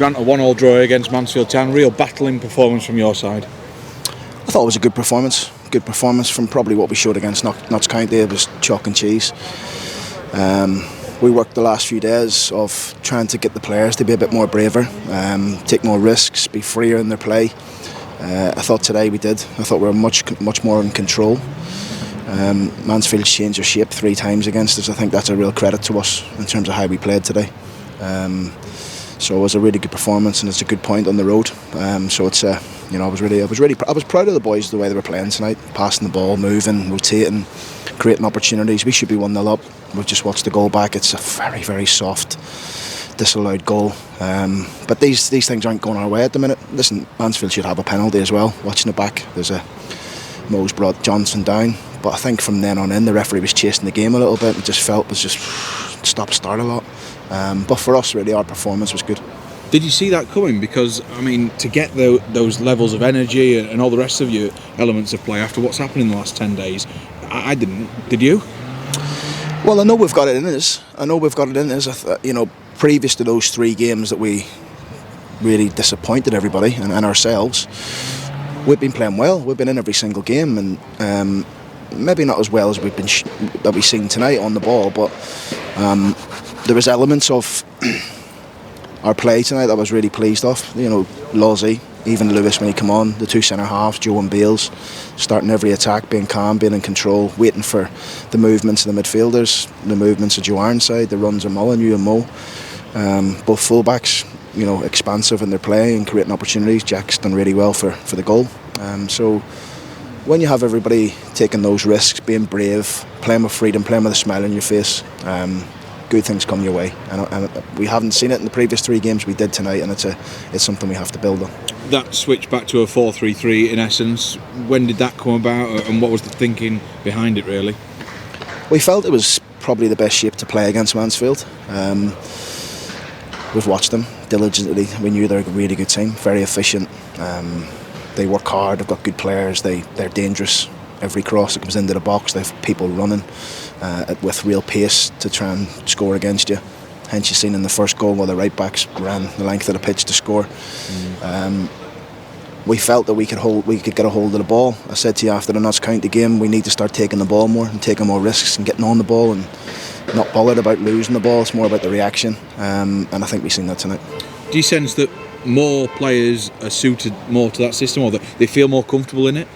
Grant, a 1-1 draw against Mansfield Town. Real battling performance from your side. I thought it was a good performance. Good performance from probably what we showed against Notts County. It was chalk and cheese. We worked the last few days of trying to get the players to be a bit more braver, take more risks, be freer in their play. I thought today we did. I thought we were much more in control. Mansfield changed their shape 3 times against us. I think that's a real credit to us in terms of how we played today. So it was a really good performance, and it's a good point on the road. So it's I was proud of the boys the way they were playing tonight, passing the ball, moving, rotating, creating opportunities. We should be 1-0 up. We've just watched the goal back. It's a very, very soft, disallowed goal. But these things aren't going our way at the minute. Listen, Mansfield should have a penalty as well. Watching it back, Mo's brought Johnson down. But I think from then on in, the referee was chasing the game a little bit. It just felt it was just stop-start a lot. But for us, really, our performance was good. Did you see that coming? Because, I mean, to get those levels of energy and all the rest of your elements of play after what's happened in the last 10 days, I didn't. Did you? Well, I know we've got it in us. Previous to those 3 games that we really disappointed everybody and ourselves, we've been playing well. We've been in every single game, and maybe not as well as that we've seen tonight on the ball, but there was elements of our play tonight that I was really pleased of. Lawsy, even Lewis when he come on, the 2 centre halves, Joe and Bales, starting every attack, being calm, being in control, waiting for the movements of the midfielders, the movements of Joe Ironside, the runs of Molyneux and Mo. Both fullbacks, expansive in their play and creating opportunities. Jack's done really well for the goal. So when you have everybody taking those risks, being brave, playing with freedom, playing with a smile on your face, good things come your way, and we haven't seen it in the previous 3 games. We did tonight, and it's something we have to build on. That switch back to a 4-3-3 in essence, when did that come about, and what was the thinking behind it really? We felt it was probably the best shape to play against Mansfield. We've watched them diligently. We knew they're a really good team, very efficient. They work hard, they've got good players, they're dangerous. Every cross that comes into the box, they have people running with real pace to try and score against you. Hence you've seen in the first goal where the right backs ran the length of the pitch to score. We felt that we could get a hold of the ball. I said to you after the Notts County game, we need to start taking the ball more and taking more risks and getting on the ball and not bothered about losing the ball. It's more about the reaction, and I think we've seen that tonight. Do you sense that more players are suited more to that system, or that they feel more comfortable in it?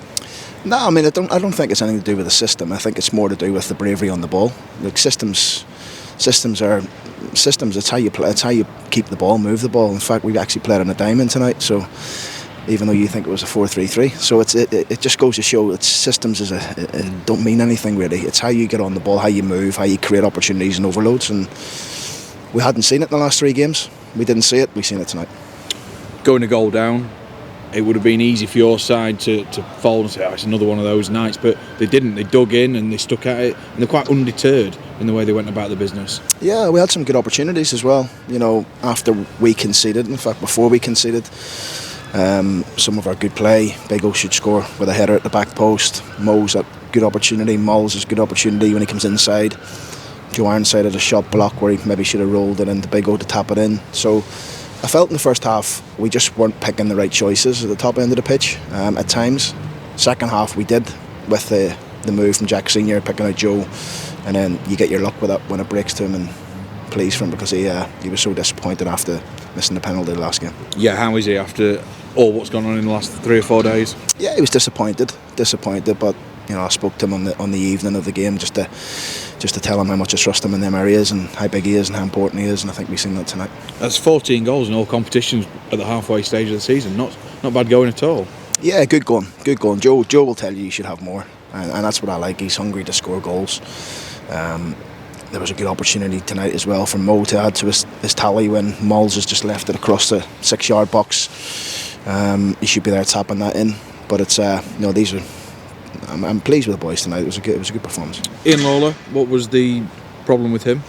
No, I mean I don't think it's anything to do with the system. I think it's more to do with the bravery on the ball. Like systems are systems. It's how you play. It's how you keep the ball, move the ball. In fact, we actually played on a diamond tonight. So even though you think it was a 4-3-3, so it just goes to show that systems it don't mean anything really. It's how you get on the ball, how you move, how you create opportunities and overloads. And we hadn't seen it in the last 3 games. We didn't see it. We've seen it tonight. Going a goal down, it would have been easy for your side to fold and say, it's another one of those nights, but they didn't. They dug in and they stuck at it, and they're quite undeterred in the way they went about the business. Yeah, we had some good opportunities as well. After we conceded, in fact before we conceded, some of our good play. Bigo should score with a header at the back post. Mo's a good opportunity. Moles has a good opportunity when he comes inside. Joe Ironside had a shot block where he maybe should have rolled it into Bigo to tap it in. So I felt in the first half we just weren't picking the right choices at the top end of the pitch at times. Second half we did, with the move from Jack Senior picking out Joe, and then you get your luck with that when it breaks to him, and pleased for him because he was so disappointed after missing the penalty the last game. Yeah, how is he after all what's gone on in the last 3 or 4 days? Yeah, he was disappointed, but I spoke to him on the evening of the game just to tell him how much I trust him in them areas and how big he is and how important he is, and I think we've seen that tonight. That's 14 goals in all competitions at the halfway stage of the season. Not bad going at all. Yeah, good going. Joe will tell you should have more, and that's what I like. He's hungry to score goals. There was a good opportunity tonight as well for Mo to add to his tally when Mols has just left it across the 6-yard box. He should be there tapping that in, but it's these are. I'm pleased with the boys tonight. It was a good performance. Ian Lawler, what was the problem with him?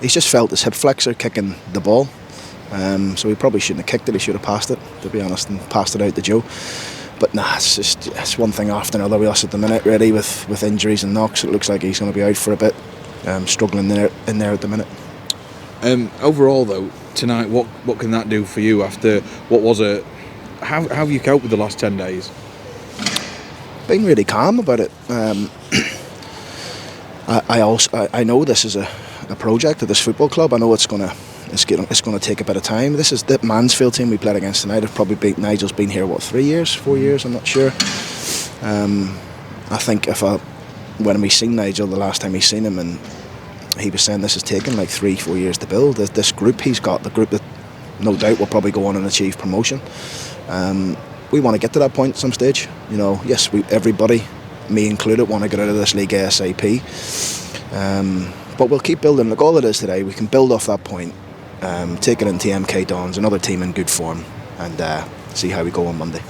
He's just felt his hip flexor kicking the ball, so he probably shouldn't have kicked it. He should have passed it, to be honest, and passed it out to Joe. But it's one thing after another with us at the minute, really, with injuries and knocks. It looks like he's going to be out for a bit, struggling in there at the minute. Overall, though, tonight, what can that do for you after what was a... How have you coped with the last 10 days? Being really calm about it. I know this is a project at this football club. I know it's going to take a bit of time. This is the Mansfield team we played against tonight. Nigel's been here 4 years, I'm not sure. I think when we seen Nigel the last time we seen him, and he was saying this has taken like 3-4 years to build. This group he's got, the group that no doubt will probably go on and achieve promotion. We want to get to that point at some stage. Yes, everybody, me included, want to get out of this league ASAP. But we'll keep building. Like all it is today, we can build off that point, take it into MK Dons, another team in good form, and see how we go on Monday.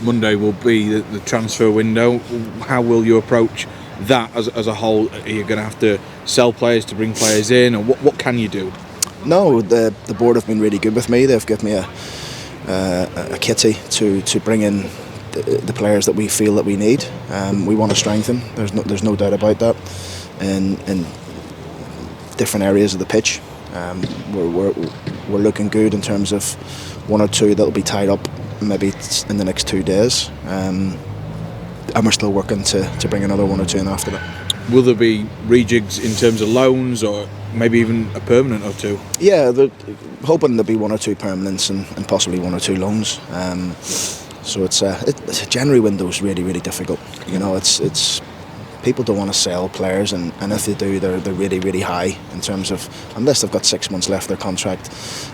Monday will be the transfer window. How will you approach that as a whole? Are you going to have to sell players to bring players in, or what can you do? No, the board have been really good with me. They've given me a kitty to bring in the players that we feel that we need. We want to strengthen. There's no doubt about that. In different areas of the pitch, we're looking good in terms of 1 or 2 that'll be tied up maybe in the next 2 days, and we're still working to bring another 1 or 2 in after that. Will there be rejigs in terms of loans, or maybe even a permanent or 2? Yeah, they're hoping there'll be 1 or 2 permanents and possibly 1 or 2 loans. So it's January window's really, really difficult. It's people don't want to sell players, and if they do, they're really, really high in terms of, unless they've got 6 months left their contract,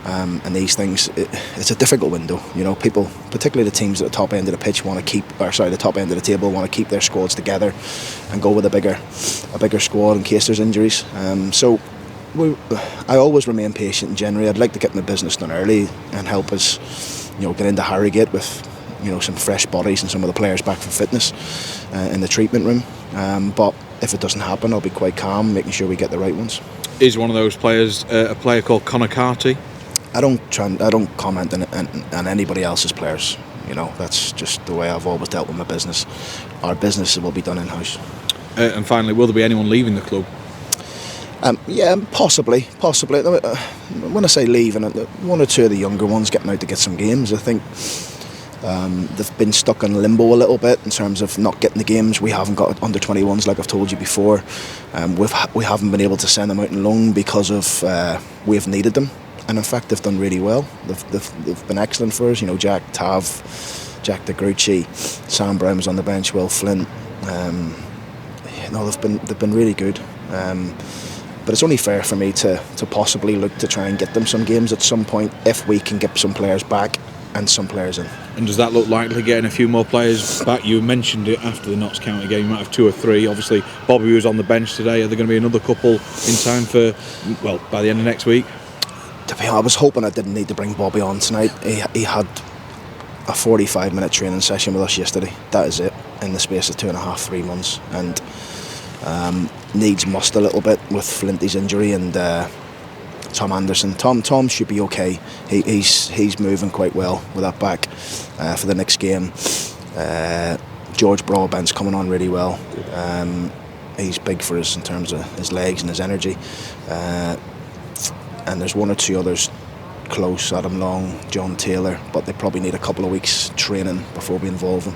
and these things. It's a difficult window. People, particularly the teams at the top end of the pitch, the top end of the table want to keep their squads together and go with a bigger squad in case there's injuries. So I always remain patient in January. I'd like to get my business done early and help us, get into Harrogate with some fresh bodies and some of the players back from fitness in the treatment room. But if it doesn't happen, I'll be quite calm, making sure we get the right ones. Is one of those players a player called Conor Carty? I don't comment on anybody else's players. That's just the way I've always dealt with my business. Our business will be done in house. And finally, will there be anyone leaving the club? Yeah, possibly. When I say leaving, 1 or 2 of the younger ones getting out to get some games. I think they've been stuck in limbo a little bit in terms of not getting the games. We haven't got under 21s, like I've told you before. We haven't been able to send them out on loan because of we've needed them, and in fact they've done really well. They've been excellent for us. Jack Tav, Jack DeGrucci, Sam Brown was on the bench, Will Flint. They've been really good. But it's only fair for me to possibly look to try and get them some games at some point if we can get some players back and some players in. And does that look likely, getting a few more players back? You mentioned it after the Notts County game, you might have 2 or 3. Obviously, Bobby was on the bench today. Are there going to be another couple in time for, by the end of next week? I was hoping I didn't need to bring Bobby on tonight. He had a 45-minute training session with us yesterday. That is it, in the space of 2.5-3 months. And must a little bit with Flinty's injury and Tom Anderson. Tom should be okay. He's moving quite well with that back for the next game. George Broadbent's coming on really well. He's big for us in terms of his legs and his energy. And there's 1 or 2 others close, Adam Long, John Taylor, but they probably need a couple of weeks training before we involve them.